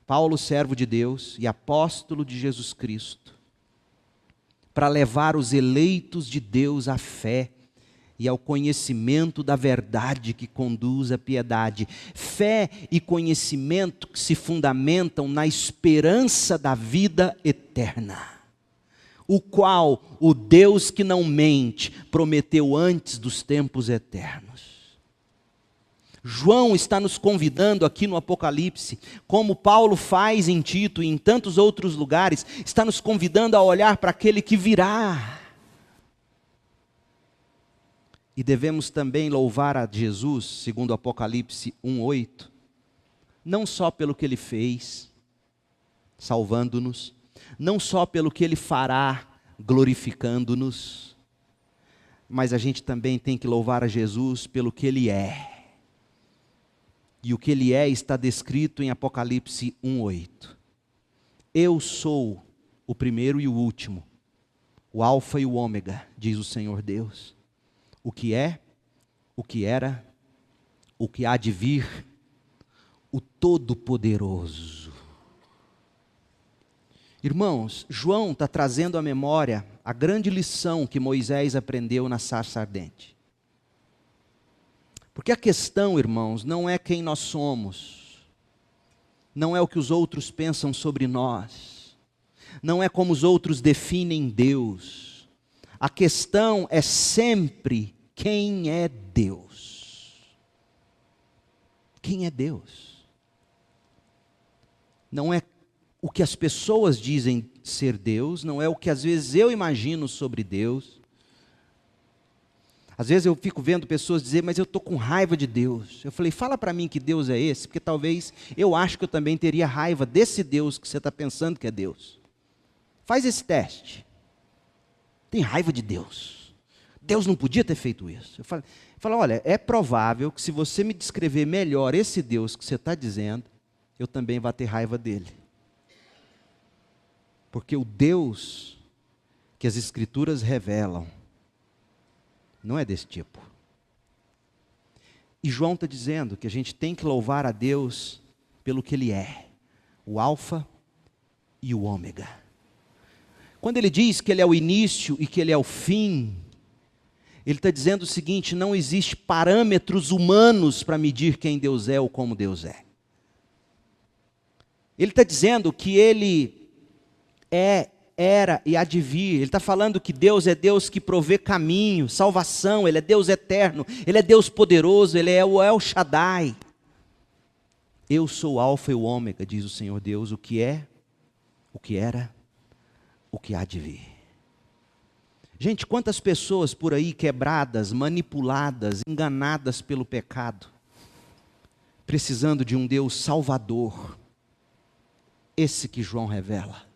Paulo, servo de Deus e apóstolo de Jesus Cristo, para levar os eleitos de Deus à fé e ao conhecimento da verdade que conduz à piedade. Fé e conhecimento que se fundamentam na esperança da vida eterna, o qual o Deus que não mente prometeu antes dos tempos eternos. João está nos convidando aqui no Apocalipse, como Paulo faz em Tito e em tantos outros lugares, está nos convidando a olhar para aquele que virá. E devemos também louvar a Jesus, segundo Apocalipse 1:8, não só pelo que ele fez, salvando-nos, não só pelo que ele fará, glorificando-nos, mas a gente também tem que louvar a Jesus pelo que ele é. E o que ele é está descrito em Apocalipse 1:8. Eu sou o primeiro e o último, o alfa e o ômega, diz o Senhor Deus. O que é, o que era, o que há de vir, o Todo-Poderoso. Irmãos, João está trazendo à memória a grande lição que Moisés aprendeu na sarça ardente. Porque a questão, irmãos, não é quem nós somos, não é o que os outros pensam sobre nós, não é como os outros definem Deus. A questão é sempre quem é Deus. Quem é Deus? Não é o que as pessoas dizem ser Deus, não é o que às vezes eu imagino sobre Deus. Às vezes eu fico vendo pessoas dizer, mas eu estou com raiva de Deus. Eu falei, fala para mim que Deus é esse, porque talvez eu acho que eu também teria raiva desse Deus que você está pensando que é Deus. Faz esse teste. Tem raiva de Deus. Deus não podia ter feito isso. Eu falei, olha, é provável que se você me descrever melhor esse Deus que você está dizendo, eu também vá ter raiva dele. Porque o Deus que as Escrituras revelam não é desse tipo. E João está dizendo que a gente tem que louvar a Deus pelo que Ele é, o alfa e o ômega. Quando Ele diz que Ele é o início e que Ele é o fim, Ele está dizendo o seguinte: não existe parâmetros humanos para medir quem Deus é ou como Deus é. Ele está dizendo que Ele é, era e há de vir. Ele está falando que Deus é Deus que provê caminho, salvação. Ele é Deus eterno, Ele é Deus poderoso, Ele é o El Shaddai. Eu sou o alfa e o ômega, diz o Senhor Deus, o que é, o que era, o que há de vir. Gente, quantas pessoas por aí quebradas, manipuladas, enganadas pelo pecado, precisando de um Deus salvador, esse que João revela,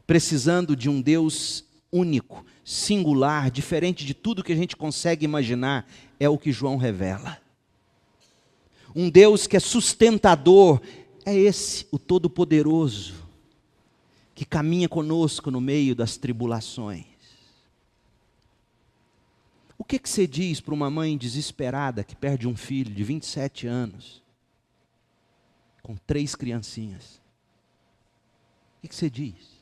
precisando de um Deus único, singular, diferente de tudo que a gente consegue imaginar, é o que João revela. Um Deus que é sustentador, é esse, o Todo-Poderoso, que caminha conosco no meio das tribulações. O que você diz para uma mãe desesperada que perde um filho de 27 anos, com 3 criancinhas? O que você diz?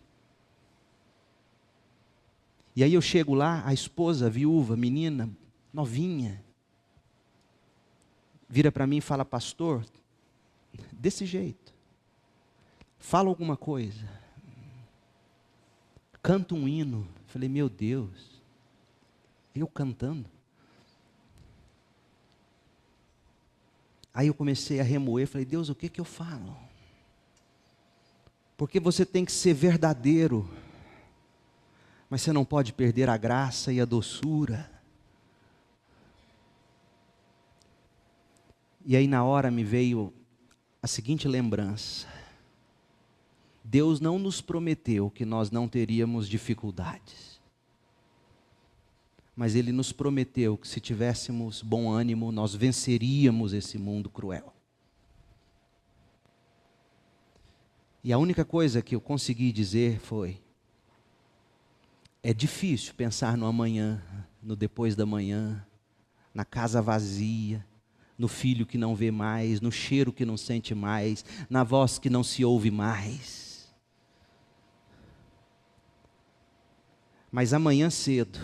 E aí eu chego lá, a esposa, a viúva, menina, novinha, vira para mim e fala, pastor, desse jeito, fala alguma coisa, canta um hino. Eu falei, meu Deus, eu cantando? Aí eu comecei a remoer, falei, Deus, o que eu falo? Porque você tem que ser verdadeiro, mas você não pode perder a graça e a doçura. E aí na hora me veio a seguinte lembrança: Deus não nos prometeu que nós não teríamos dificuldades, mas Ele nos prometeu que se tivéssemos bom ânimo, nós venceríamos esse mundo cruel. E a única coisa que eu consegui dizer foi: é difícil pensar no amanhã, no depois da manhã, na casa vazia, no filho que não vê mais, no cheiro que não sente mais, na voz que não se ouve mais. Mas amanhã cedo,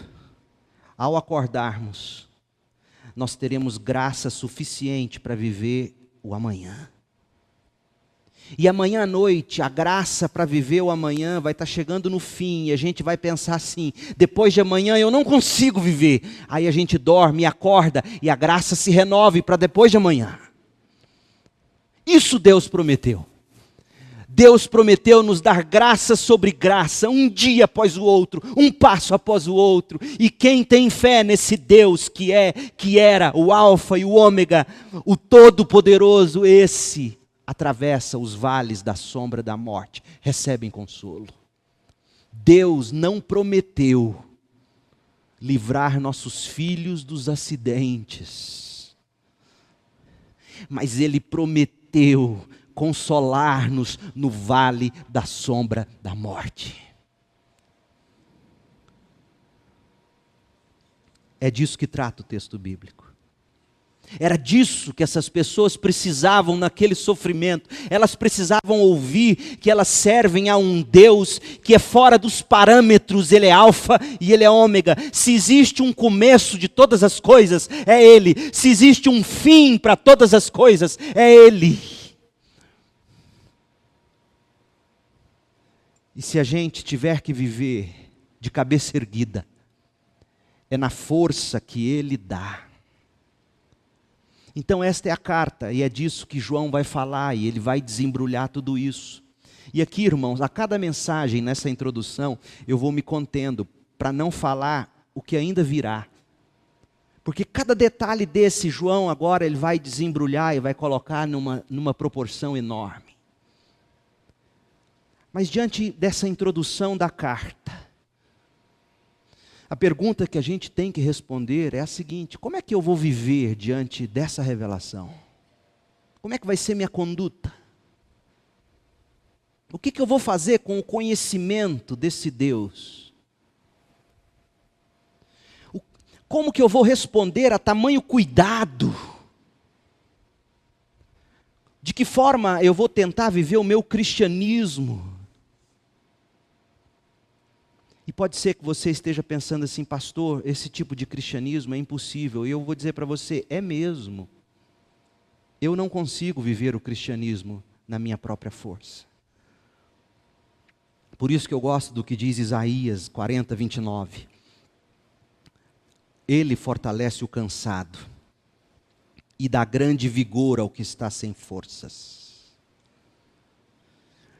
ao acordarmos, nós teremos graça suficiente para viver o amanhã. E amanhã à noite, a graça para viver o amanhã vai estar chegando no fim, e a gente vai pensar assim: depois de amanhã eu não consigo viver. Aí a gente dorme e acorda, e a graça se renove para depois de amanhã. Isso Deus prometeu. Deus prometeu nos dar graça sobre graça, um dia após o outro, um passo após o outro. E quem tem fé nesse Deus que era o Alfa e o Ômega, o Todo-Poderoso, esse atravessa os vales da sombra da morte, recebem consolo. Deus não prometeu livrar nossos filhos dos acidentes, mas Ele prometeu consolar-nos no vale da sombra da morte. É disso que trata o texto bíblico. Era disso que essas pessoas precisavam naquele sofrimento. Elas precisavam ouvir que elas servem a um Deus que é fora dos parâmetros. Ele é alfa e Ele é ômega. Se existe um começo de todas as coisas, é Ele. Se existe um fim para todas as coisas, é Ele. E se a gente tiver que viver de cabeça erguida, é na força que Ele dá. Então esta é a carta, e é disso que João vai falar, e ele vai desembrulhar tudo isso. E aqui, irmãos, a cada mensagem nessa introdução, eu vou me contendo para não falar o que ainda virá. Porque cada detalhe desse, João agora ele vai desembrulhar e vai colocar numa proporção enorme. Mas diante dessa introdução da carta, a pergunta que a gente tem que responder é a seguinte: como é que eu vou viver diante dessa revelação? Como é que vai ser minha conduta? O que eu vou fazer com o conhecimento desse Deus? Como que eu vou responder a tamanho cuidado? De que forma eu vou tentar viver o meu cristianismo? E pode ser que você esteja pensando assim: pastor, esse tipo de cristianismo é impossível. E eu vou dizer para você: é mesmo. Eu não consigo viver o cristianismo na minha própria força. Por isso que eu gosto do que diz Isaías 40, 29. Ele fortalece o cansado e dá grande vigor ao que está sem forças.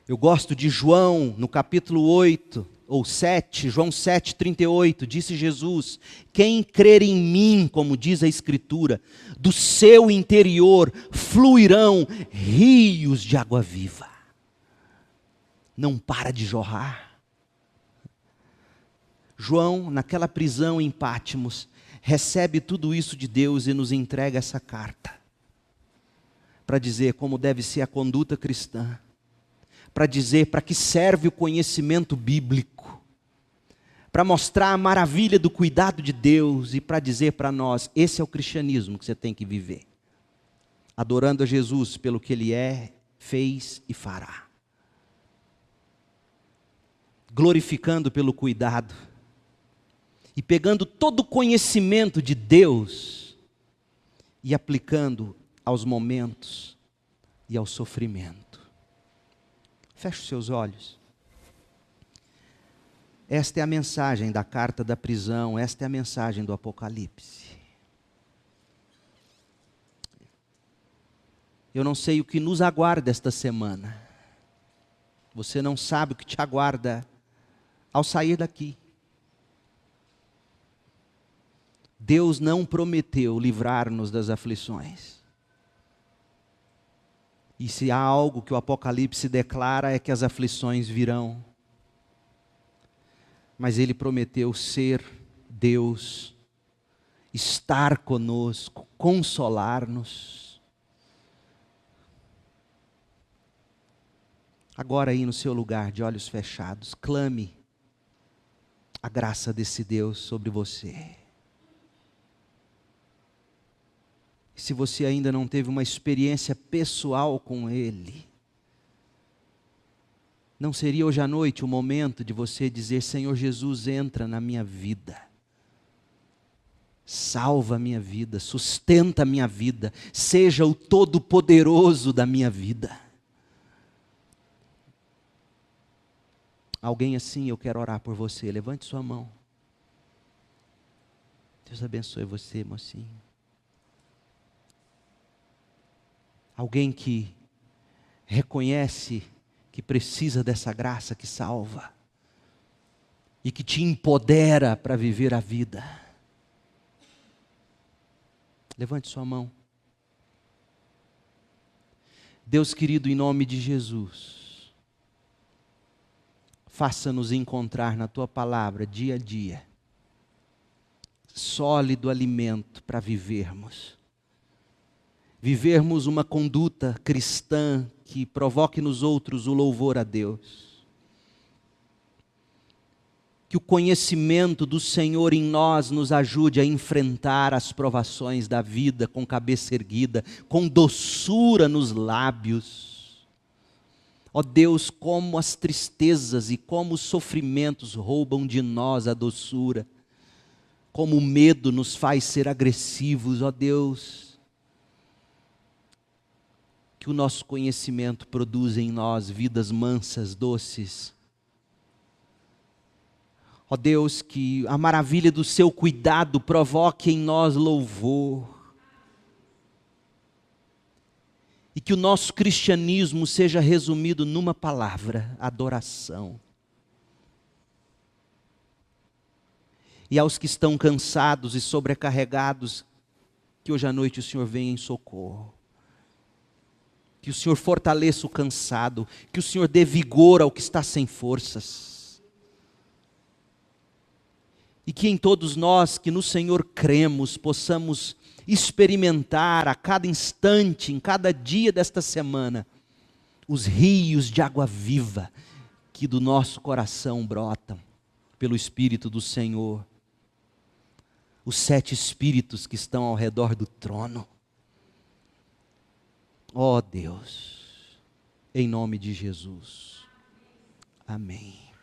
Eu gosto de João, no capítulo 8, ou 7, João 7, 38, disse Jesus: quem crer em mim, como diz a Escritura, do seu interior fluirão rios de água viva. Não para de jorrar. João, naquela prisão em Pátimos, recebe tudo isso de Deus e nos entrega essa carta, para dizer como deve ser a conduta cristã, para dizer para que serve o conhecimento bíblico, para mostrar a maravilha do cuidado de Deus e para dizer para nós: esse é o cristianismo que você tem que viver, adorando a Jesus pelo que Ele é, fez e fará, glorificando pelo cuidado e pegando todo o conhecimento de Deus e aplicando aos momentos e ao sofrimento. Feche os seus olhos. Esta é a mensagem da carta da prisão, esta é a mensagem do Apocalipse. Eu não sei o que nos aguarda esta semana. Você não sabe o que te aguarda ao sair daqui. Deus não prometeu livrar-nos das aflições. E se há algo que o Apocalipse declara é que as aflições virão. Mas Ele prometeu ser Deus, estar conosco, consolar-nos. Agora aí no seu lugar, de olhos fechados, clame a graça desse Deus sobre você. Se você ainda não teve uma experiência pessoal com Ele, não seria hoje à noite o momento de você dizer: Senhor Jesus, entra na minha vida, salva a minha vida, sustenta a minha vida, seja o todo-poderoso da minha vida. Alguém assim, eu quero orar por você. Levante sua mão. Deus abençoe você, mocinho. Alguém que reconhece que precisa dessa graça que salva e que te empodera para viver a vida. Levante sua mão. Deus querido, em nome de Jesus, faça-nos encontrar na Tua palavra, dia a dia, sólido alimento para vivermos. Vivermos uma conduta cristã que provoque nos outros o louvor a Deus. Que o conhecimento do Senhor em nós nos ajude a enfrentar as provações da vida com cabeça erguida, com doçura nos lábios. Ó Deus, como as tristezas e como os sofrimentos roubam de nós a doçura, como o medo nos faz ser agressivos, ó Deus, que o nosso conhecimento produza em nós vidas mansas, doces. Ó Deus, que a maravilha do seu cuidado provoque em nós louvor. E que o nosso cristianismo seja resumido numa palavra: adoração. E aos que estão cansados e sobrecarregados, que hoje à noite o Senhor venha em socorro. Que o Senhor fortaleça o cansado, que o Senhor dê vigor ao que está sem forças. E que em todos nós que no Senhor cremos, possamos experimentar a cada instante, em cada dia desta semana, os rios de água viva que do nosso coração brotam, pelo Espírito do Senhor. Os 7 Espíritos que estão ao redor do trono. Ó Deus, em nome de Jesus. Amém.